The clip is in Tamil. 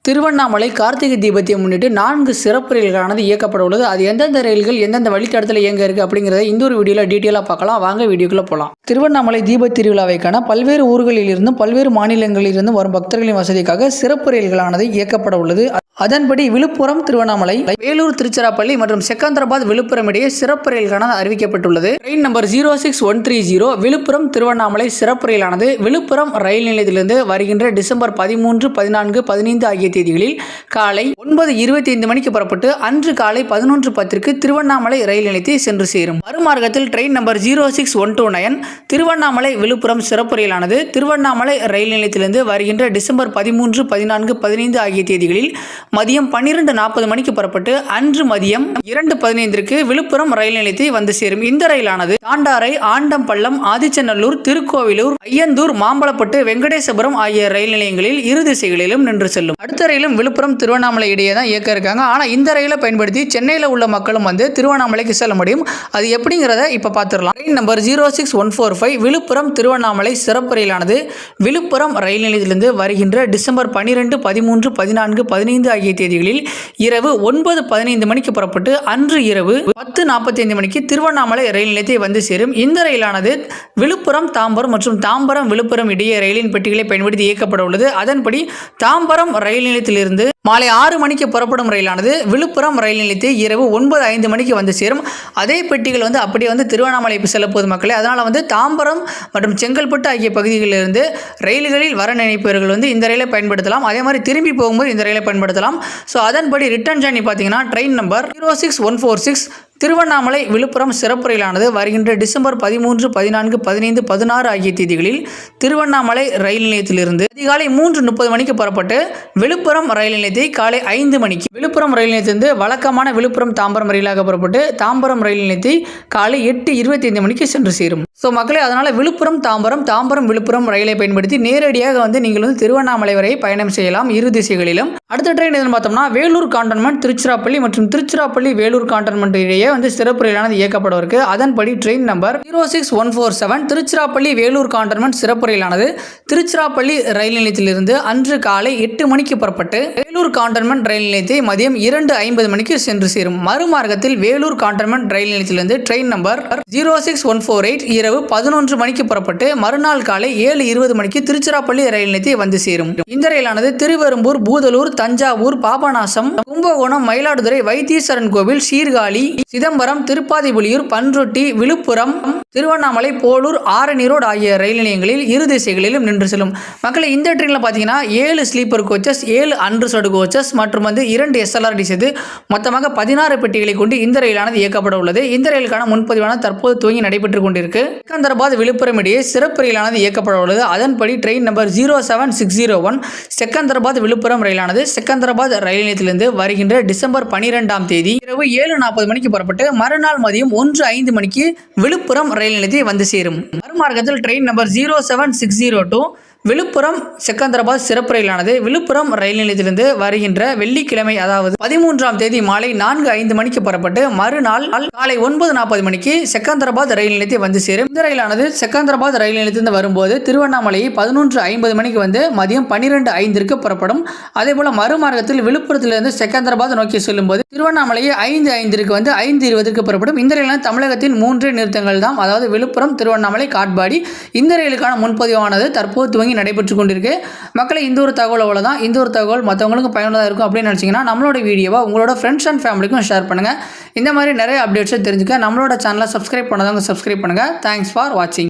திருவண்ணாமலை கார்த்திகை தீபத்தை முன்னிட்டு 4 சிறப்பு ரயில்களானது இயக்கப்பட உள்ளது. அது எந்தெந்த ரயில்கள் எந்தெந்த வழித்தடத்தில் இயங்க இருக்கு அப்படிங்கிறத இந்த ஒரு வீடியோவில் டீட்டெயிலாக பார்க்கலாம். வாங்க வீடியோக்குள்ள போகலாம். திருவண்ணாமலை தீப திருவிழாவைக்கான பல்வேறு ஊர்களில் இருந்தும் பல்வேறு மாநிலங்களில் இருந்தும் வரும் பக்தர்களின் வசதிக்காக சிறப்பு ரயில்களானது இயக்கப்பட உள்ளது. அதன்படி விழுப்புரம் திருவண்ணாமலை, வேலூர் திருச்சிராப்பள்ளி மற்றும் செகந்திராபாத் விழுப்புரம் இடையே சிறப்பு ரயில்களானது அறிவிக்கப்பட்டுள்ளது. ட்ரெயின் நம்பர் 06130 விழுப்புரம் திருவண்ணாமலை சிறப்பு ரயிலானது விழுப்புரம் ரயில் நிலையத்திலிருந்து வருகின்ற டிசம்பர் 13, 14, 15 ஆகிய தேதிகளில் காலை 9:25 மணிக்கு புறப்பட்டு அன்று காலை 11:10 திருவண்ணாமலை ரயில் நிலையத்தை சென்று சேரும். மறுமார்க்கத்தில் ட்ரெயின் நம்பர் 06129 திருவண்ணாமலை விழுப்புரம் சிறப்பு ரயிலானது திருவண்ணாமலை ரயில் நிலையத்திலிருந்து வருகின்ற டிசம்பர் 13, 14, 15 ஆகிய தேதிகளில் மதியம் 12:40 மணிக்கு புறப்பட்டு அன்று மதியம் 2:15 விழுப்புரம் ரயில் நிலையத்தை வந்து சேரும். இந்த ரயிலானது தாண்டாரை, ஆண்டம்பள்ளம், ஆதிச்சநல்லூர், திருக்கோவிலூர், ஐயந்தூர், மாம்பலப்பட்டு, வெங்கடேசபுரம் ஆகிய ரயில் நிலையங்களில் இரு திசைகளிலும் நின்று செல்லும். அடுத்த ரயிலும் விழுப்புரம் திருவண்ணாமலை இடையே தான் இயக்க இருக்காங்க. ஆனால் இந்த ரயிலை பயன்படுத்தி சென்னையில் உள்ள மக்களும் வந்து திருவண்ணாமலைக்கு செல்ல முடியும். அது எப்படிங்கிறத இப்ப பார்த்துடலாம். ட்ரெயின் நம்பர் 06145 விழுப்புரம் திருவண்ணாமலை சிறப்பு ரயிலானது விழுப்புரம் ரயில் நிலையத்திலிருந்து வருகின்ற டிசம்பர் 12, 13, 14, 15 ஆகிய தேதிகளில் இரவு 9:15 மணிக்கு புறப்பட்டு அன்று இரவு 10:45 மணிக்கு திருவண்ணாமலை ரயில் நிலையத்தை வந்து சேரும். இந்த ரயிலானது விழுப்புரம் தாம்பரம் மற்றும் தாம்பரம் விழுப்புரம் இடையே ரயிலின் பெட்டிகளை பயன்படுத்தி இயக்கப்பட உள்ளது. அதன்படி தாம்பரம் ரயில் நிலையத்திலிருந்து மாலை 6 மணிக்கு புறப்படும் ரயிலானது விழுப்புரம் ரயில் நிலையத்தை இரவு 9:05 மணிக்கு வந்து சேரும். அதே பெட்டிகள் வந்து அப்படியே வந்து திருவண்ணாமலை செல்ல போது மக்களே. அதனால் வந்து தாம்பரம் மற்றும் செங்கல்பட்டு ஆகிய பகுதிகளிலிருந்து ரயில்களில் வர நினைப்பவர்கள் வந்து இந்த ரயிலை பயன்படுத்தலாம். அதே மாதிரி திரும்பி போகும்போது இந்த ரயிலை பயன்படுத்தலாம். ஸோ அதன்படி ரிட்டர்ன் ஜர்னி பார்த்தீங்கன்னா ட்ரெயின் நம்பர் 06146 திருவண்ணாமலை விழுப்புரம் சிறப்பு ரயிலானது வருகின்ற டிசம்பர் 13, 14, 15, 16 ஆகிய தேதிகளில் திருவண்ணாமலை ரயில் நிலையத்திலிருந்து அதிகாலை 3:30 மணிக்கு புறப்பட்டு விழுப்புரம் ரயில் நிலையத்தை காலை 5 மணிக்கு விழுப்புரம் ரயில் நிலையத்திலிருந்து வழக்கமான விழுப்புரம் தாம்பரம் ரயிலாக புறப்பட்டு தாம்பரம் ரயில் நிலையத்தை காலை 8:25 மணிக்கு சென்று சேரும். ஸோ மக்களே, அதனால் விழுப்புரம் தாம்பரம், தாம்பரம் விழுப்புரம் ரயிலை பயன்படுத்தி நேரடியாக வந்து நீங்கள் வந்து திருவண்ணாமலை வரை பயணம் செய்யலாம் இரு திசைகளிலும். அடுத்த ட்ரெயின் எதுன்னு பார்த்தோம்னா வேலூர் கான்டோன்மெண்ட் திருச்சிராப்பள்ளி மற்றும் திருச்சிராப்பள்ளி வேலூர் கான்டோன்மெண்ட் இடையே வந்து சிறப்பு ரயிலானது இயக்கப்பட இருக்கு. அதன்படி train number 06147 Tiruchirappalli Vellore cantonment சிறப்பு ரயிலானது திருச்சிராப்பள்ளி ரயில் நிலையத்திலிருந்து அன்று காலை 8 மணிக்கு புறப்பட்டு வேலூர் கான்டோன்மெண்ட் ரயில் நிலையத்தை மதியம் 2:50 மணிக்கு சென்று சேரும். மறுமார்க்கத்தில் வேலூர் கான்டோன்மெண்ட் ரயில் நிலையத்திலிருந்து ட்ரெயின் நம்பர் 06148 இரவு 11 மணிக்கு புறப்பட்டு மறுநாள் காலை 7:20 மணிக்கு திருச்சிராப்பள்ளி ரயில் நிலையத்தை வந்து சேரும். இந்த ரயிலானது திருவெரும்பூர், பூதலூர், தஞ்சாவூர், பாபநாசம், கும்பகோணம், மயிலாடுதுறை, வைத்தீஸ்வரன் கோவில், சீர்காழி, சிதம்பரம், திருப்பாதிபுலியூர், பன்ருட்டி, விழுப்புரம், திருவண்ணாமலை, போலூர், ஆரணி ரோடு ஆகிய ரயில் நிலையங்களில் இரு திசைகளிலும் நின்று செல்லும். மக்களை இந்த ட்ரெயினில் பார்த்தீங்கன்னா 7 ஸ்லீப்பர் கோச்சஸ், 7 அன்ரிசர்வ்டு கோச்சஸ் மற்றும் வந்து 2 SLRD சேர்த்து மொத்தமாக 16 பெட்டிகளை கொண்டு இந்த ரயிலானது இயக்கப்பட உள்ளது. இந்த ரயிலுக்கான முன்பதிவானது தற்போது துவங்கி நடைபெற்றுக் கொண்டிருக்கு. செகந்திராபாத் விழுப்புரம் இடையே சிறப்பு ரயிலானது இயக்கப்பட உள்ளது. அதன்படி ட்ரெயின் நம்பர் 07601 செகந்திராபாத் விழுப்புரம் ரயிலானது செகந்திராபாத் ரயில் நிலையத்திலிருந்து வருகின்ற டிசம்பர் 12ஆம் தேதி இரவு 7:40 மணிக்கு புறப்பட்டு மறுநாள் மதியம் 1:05 மணிக்கு விழுப்புரம் ரயில் நிலையத்தை வந்து சேரும். மறுமார்க்கத்தில் ட்ரெயின் நம்பர் 07602 விழுப்புரம் செகந்திராபாத் சிறப்பு ரயிலானது விழுப்புரம் ரயில் நிலையத்திலிருந்து வருகின்ற வெள்ளிக்கிழமை அதாவது 13ஆம் தேதி மாலை 4:05 மணிக்கு புறப்பட்டு மறுநாள் காலை 9:40 மணிக்கு செகந்திராபாத் ரயில் நிலையத்தை வந்து சேரும். இந்த ரயிலானது செகந்திராபாத் ரயில் நிலையத்திலிருந்து வரும்போது திருவண்ணாமலையை 11:50 மணிக்கு வந்து மதியம் 12:05 புறப்படும். அதே போல மறுமார்க்கத்தில் விழுப்புரத்திலிருந்து செகந்திராபாத் நோக்கி செல்லும்போது திருவண்ணாமலையை 5:05 வந்து 5:20 புறப்படும். இந்த ரயிலானது தமிழகத்தின் 3 நிறுத்தங்கள் தான், அதாவது விழுப்புரம், திருவண்ணாமலை, காட்பாடி. இந்த ரயிலுக்கான முன்பதிவானது தற்போது நடைபெற்று கொண்டிருக்கு. மக்களை இந்த ஒரு தகவல் அவ்வளவுதான். இந்த ஒரு தகவல் மற்றவங்களுக்கு பயனுள்ளதாக இருக்கும் அப்படின்னு நினைச்சீங்கன்னா நம்மளோட வீடியோவை உங்களோட ஃப்ரெண்ட்ஸ் அண்ட் ஃபேமிலிக்கும் ஷேர் பண்ணுங்க. இந்த மாதிரி நிறைய அப்டேட்ஸை தெரிஞ்சுக்க நம்மளோட சேனலை சப்ஸ்கிரைப் பண்ணாதவங்க சப்ஸ்கிரைப் பண்ணுங்க. தேங்க்ஸ் ஃபார் வாட்சிங்.